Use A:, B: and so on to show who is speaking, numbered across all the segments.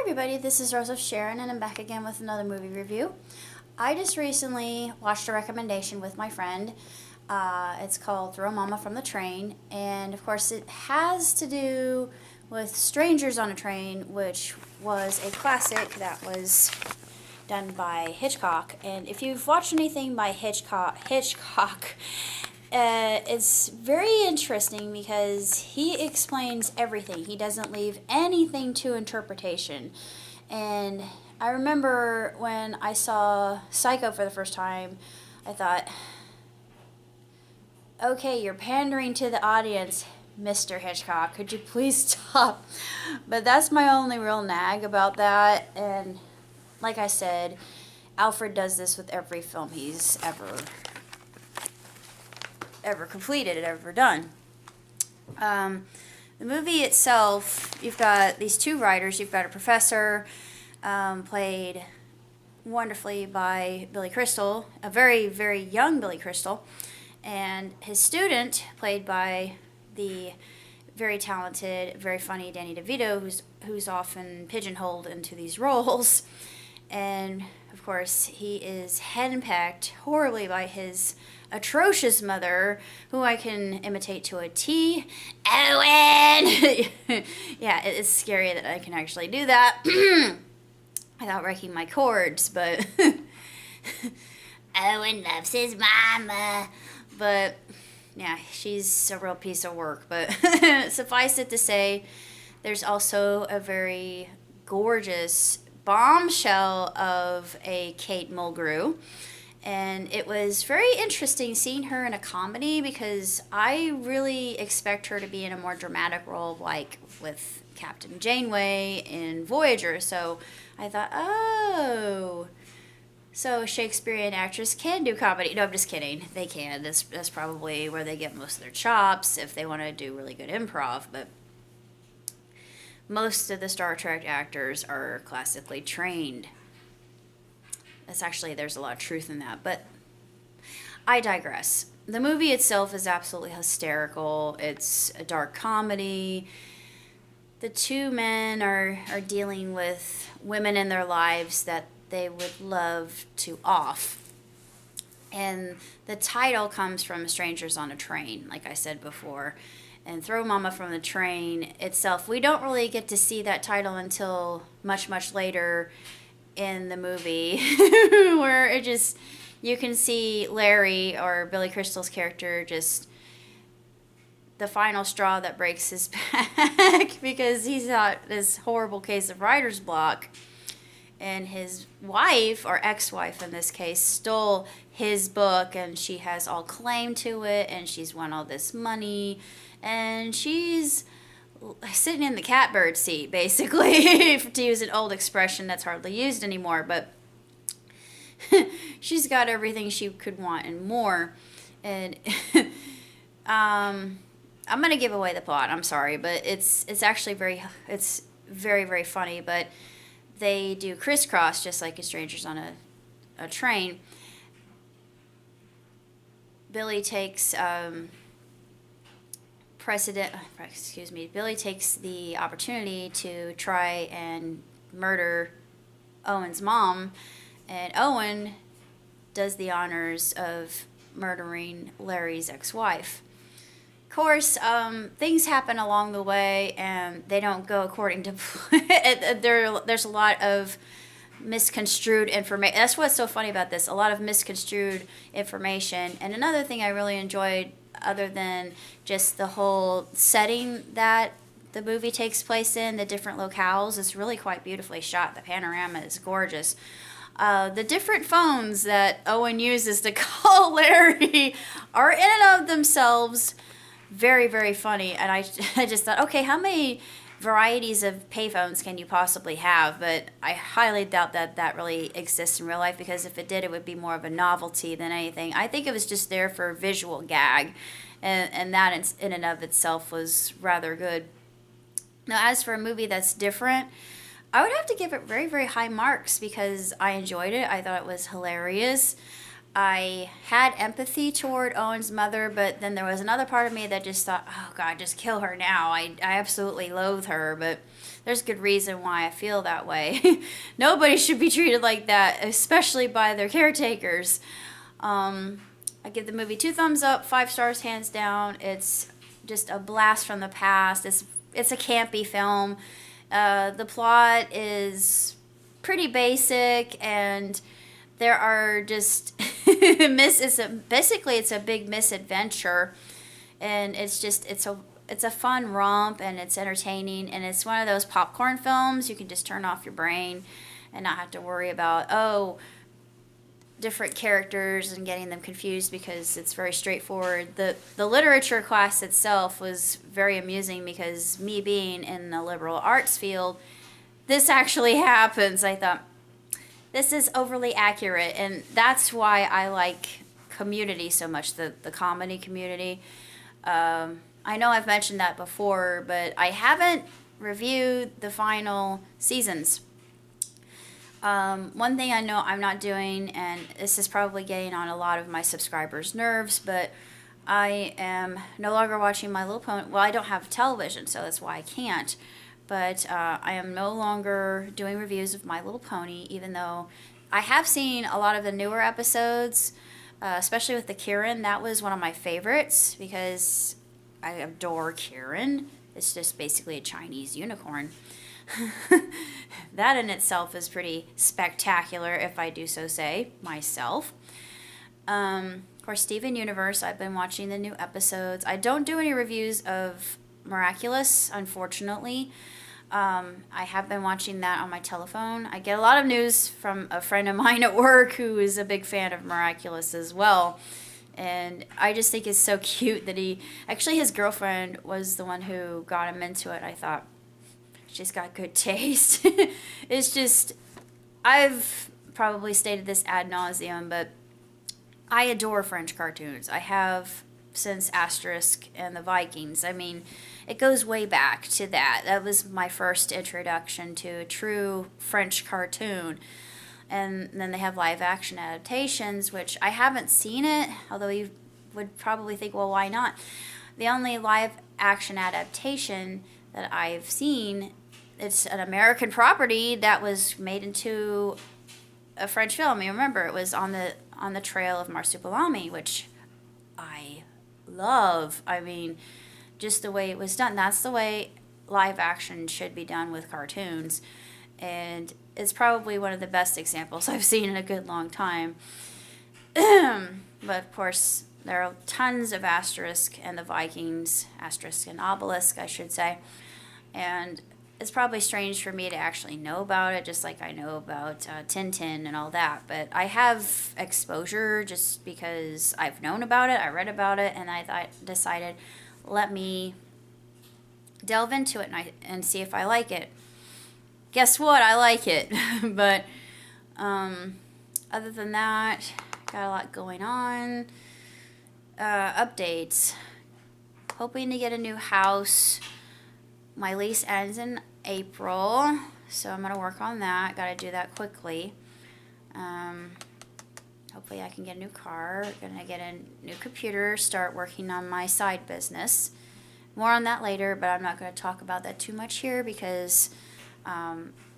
A: everybody, this is Rose of Sharon, and I'm back again with another movie review. I just recently watched a recommendation with my friend. It's called Throw Mama from the Train, and of course, it has to do with Strangers on a Train, which was a classic that was done by Hitchcock. And if you've watched anything by Hitchcock, it's very interesting because he explains everything. He doesn't leave anything to interpretation. And I remember when I saw Psycho for the first time, I thought, okay, you're pandering to the audience, Mr. Hitchcock. Could you please stop? But that's my only real nag about that. And like I said, Alfred does this with every film he's ever completed, ever done. The movie itself, you've got these two writers. You've got a professor, played wonderfully by Billy Crystal, a very, very young Billy Crystal, and his student, played by the very talented, very funny Danny DeVito, who's often pigeonholed into these roles. And of course, he is henpecked horribly by his atrocious mother, who I can imitate to a T. Owen! Yeah, it's scary that I can actually do that without wrecking my cords, but Owen loves his mama. But yeah, she's a real piece of work. But suffice it to say, there's also a very gorgeous bombshell of a Kate Mulgrew. And it was very interesting seeing her in a comedy because I really expect her to be in a more dramatic role, like with Captain Janeway in Voyager. So I thought, oh, so a Shakespearean actress can do comedy. No, I'm just kidding. They can. That's probably where they get most of their chops if they want to do really good improv. But most of the Star Trek actors are classically trained. There's a lot of truth in that, but I digress. The movie itself is absolutely hysterical. It's a dark comedy. The two men are dealing with women in their lives that they would love to off. And the title comes from Strangers on a Train, like I said before. And Throw Mama from the Train itself, we don't really get to see that title until much, much later in the movie where you can see Larry, or Billy Crystal's character, just the final straw that breaks his back because he's got this horrible case of writer's block, and his wife, or ex-wife in this case, stole his book, and she has all claim to it, and she's won all this money, and she's sitting in the catbird seat, basically, to use an old expression that's hardly used anymore, but she's got everything she could want and more. And I'm going to give away the plot, I'm sorry, but it's very, very funny, but they do crisscross just like in Strangers on a Train. Billy takes Billy takes the opportunity to try and murder Owen's mom, and Owen does the honors of murdering Larry's ex-wife. Of course, things happen along the way, and they don't go according to there's a lot of misconstrued information. That's what's so funny about this, a lot of misconstrued information. And another thing I really enjoyed, other than just the whole setting that the movie takes place in, the different locales, is really quite beautifully shot. The panorama is gorgeous. The different phones that Owen uses to call Larry are in and of themselves very, very funny. And I just thought, okay, how many varieties of payphones can you possibly have? But I highly doubt that really exists in real life, because if it did, it would be more of a novelty than anything. I think it was just there for a visual gag, and that in and of itself was rather good. Now, as for a movie that's different, I would have to give it very, very high marks because I enjoyed it. I thought it was hilarious. I had empathy toward Owen's mother, but then there was another part of me that just thought, oh God, just kill her now. I absolutely loathe her. But there's good reason why I feel that way. Nobody should be treated like that, especially by their caretakers. I give the movie 2 thumbs up, 5 stars hands down. It's just a blast from the past. It's a campy film. The plot is pretty basic, and there are just it's a big misadventure, and it's a fun romp, and it's entertaining, and it's one of those popcorn films you can just turn off your brain and not have to worry about different characters and getting them confused, because it's very straightforward. The literature class itself was very amusing, because me being in the liberal arts field, this actually happens. I thought, this is overly accurate, and that's why I like Community so much, the comedy Community. I know I've mentioned that before, but I haven't reviewed the final seasons. One thing I know I'm not doing, and this is probably getting on a lot of my subscribers' nerves, but I am no longer watching My Little Pony. Well, I don't have television, so that's why I can't. But I am no longer doing reviews of My Little Pony, even though I have seen a lot of the newer episodes, especially with the Kieran. That was one of my favorites, because I adore Kieran. It's just basically a Chinese unicorn. That in itself is pretty spectacular, if I do so say myself. Of course, Steven Universe, I've been watching the new episodes. I don't do any reviews of Miraculous, unfortunately. I have been watching that on my telephone. I get a lot of news from a friend of mine at work who is a big fan of Miraculous as well. And I just think it's so cute that his girlfriend was the one who got him into it. I thought, she's got good taste. It's just, I've probably stated this ad nauseum, but I adore French cartoons. I have since Asterisk and the Vikings. I mean, it goes way back to that. That was my first introduction to a true French cartoon. And then they have live action adaptations, which I haven't seen it, although you would probably think, well, why not? The only live action adaptation that I've seen, it's an American property that was made into a French film. You remember, it was on the trail of Marsupilami, which I love. I mean, just the way it was done. That's the way live action should be done with cartoons. And it's probably one of the best examples I've seen in a good long time. But of course, there are tons of Asterisk and the Vikings, Asterisk and Obelisk, I should say. And it's probably strange for me to actually know about it, just like I know about Tintin and all that. But I have exposure just because I've known about it, I read about it, and I decided, let me delve into it and see if I like it. Guess what? I like it. But other than that, got a lot going on. Updates. Hoping to get a new house. My lease ends in April, so I'm going to work on that. Got to do that quickly. Hopefully I can get a new car. Going to get a new computer, start working on my side business. More on that later, but I'm not going to talk about that too much here, because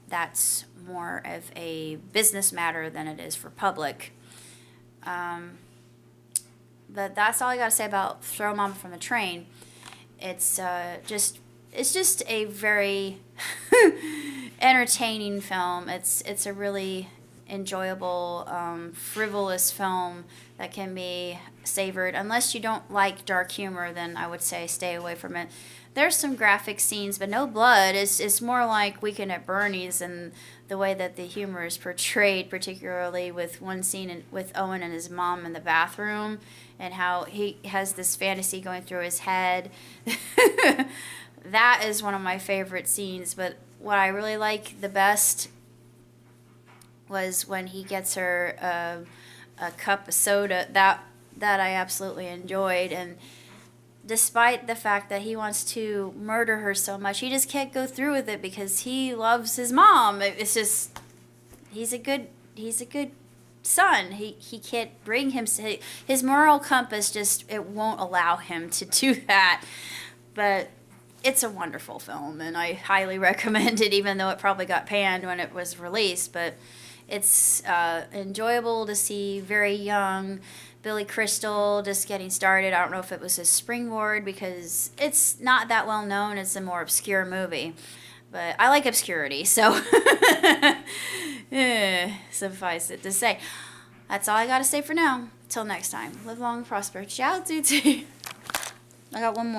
A: that's more of a business matter than it is for public. But that's all I got to say about Throw Mama from the Train. It's just a very entertaining film. It's a really enjoyable, frivolous film that can be savored. Unless you don't like dark humor, then I would say stay away from it. There's some graphic scenes, but no blood. It's more like Weekend at Bernie's, and the way that the humor is portrayed, particularly with one scene with Owen and his mom in the bathroom, and how he has this fantasy going through his head. That is one of my favorite scenes. But what I really like the best was when he gets her a cup of soda. That I absolutely enjoyed. And despite the fact that he wants to murder her so much, he just can't go through with it because he loves his mom. It's just, he's a good son. He can't bring his moral compass, just, it won't allow him to do that. But it's a wonderful film, and I highly recommend it, even though it probably got panned when it was released. But it's enjoyable to see very young Billy Crystal just getting started. I don't know if it was his springboard because it's not that well known. It's a more obscure movie. But I like obscurity, so suffice it to say. That's all I got to say for now. Till next time. Live long and prosper. Ciao, Tutti. I got one more.